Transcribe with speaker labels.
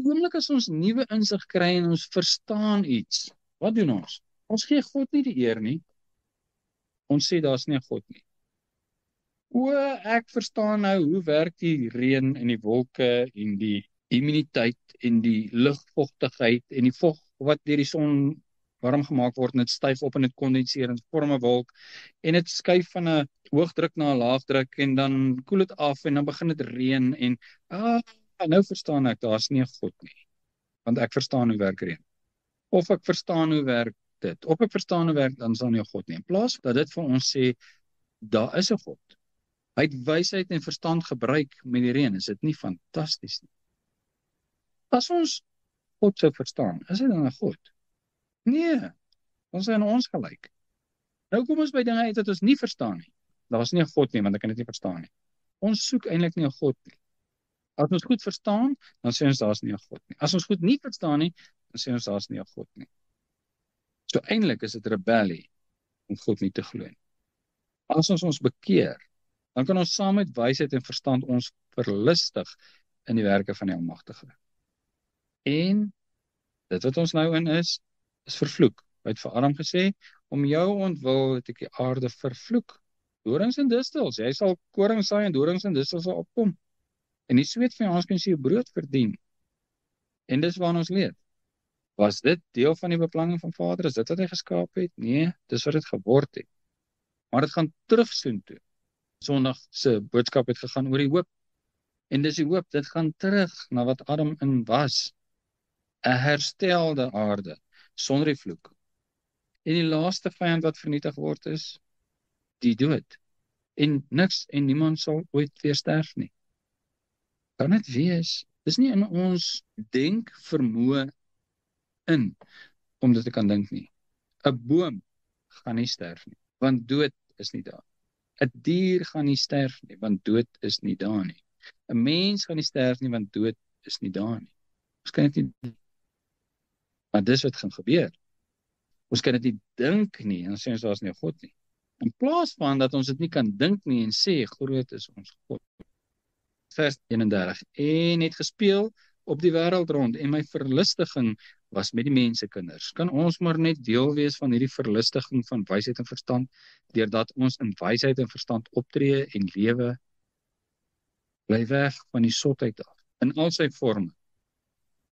Speaker 1: Die oomblik as ons nuwe insig kry en ons verstaan iets, wat doen ons? Ons gee God nie die eer nie. Ons sê daar's nie 'n God nie. Ek verstaan nou hoe werk die reën en die wolke en die immuniteit en die lugvochtigheid en die vog wat deur die son warm gemaak word en dit styg op en dit kondenseer en dit vorm 'n wolk en dit skuif van 'n hoogdruk na 'n laagdruk en dan koel dit af en dan begin dit reën en nou verstaan ek, daar's nie 'n God nie. Want ek verstaan hoe werk reën. Of ek verstaan hoe werk dit. Of ek verstaan hoe werk, dan is daar nie 'n God nie. In plaas dat dit vir ons sê, daar is 'n God. Hy het wysheid en verstand gebruik met die reën. Is dit nie fantasties nie? As ons God sou verstaan, is hy dan 'n God? Nee, ons is aan ons gelyk. Nou kom ons by dinge uit wat ons nie verstaan nie. Daar is nie 'n God nie, want ek kan dit nie verstaan nie. Ons soek eintlik nie 'n God nie. As ons goed verstaan, dan sê ons daar's nie 'n God nie. As ons goed nie verstaan nie, dan sê ons daar's nie 'n God nie. So eintlik is dit rebellie om God nie te glo nie. As ons bekeer, dan kan ons saam met wysheid en verstand ons verlustig in die werke van die Almagtige. En dit wat ons nou in is vervloek. Hy het vir Adam gesê, om jou ontwil het ek die aarde vervloek. Dorings en distels, jy sal koring saai en dorings en distels sal opkom. En die sweet van jou handsken sal jou brood verdien. En dis waarna ons leef. Was dit deel van die beplanning van Vader? Is dit wat hy geskaap het? Nee, dis wat dit geword het. Maar dit gaan terug soontoe. Sondag se boodskap het gegaan oor die hoop. En dis die hoop, dit gaan terug na wat Adam in was. 'n herstelde aarde, sonder die vloek. En die laaste vyand wat vernietig word is die dood. En niks en niemand sal ooit weer sterf nie. Kan dit wees? Dis nie in ons denkvermoë in om dit te kan dink nie. 'n boom gaan nie sterf nie, want dood is nie daar. 'n dier gaan nie sterf nie, want dood is nie daar nie. 'n mens gaan nie sterf nie, want dood is nie daar nie. Ons kan dit nie, maar dis wat gaan gebeur. Ons kan dit nie dink nie, en dan sê ons daar's nie 'n God nie. In plaas van dat ons dit nie kan dink nie en sê, groot is ons God. Vers 31, en het gespeel op die wêreld rond, en my verlustiging was met die mensekinders. Kan ons maar net deel wees van hierdie verlustiging van wysheid en verstand, deurdat ons in wysheid en verstand optree en lewe, bly weg van die sotheid af, in al sy vorme.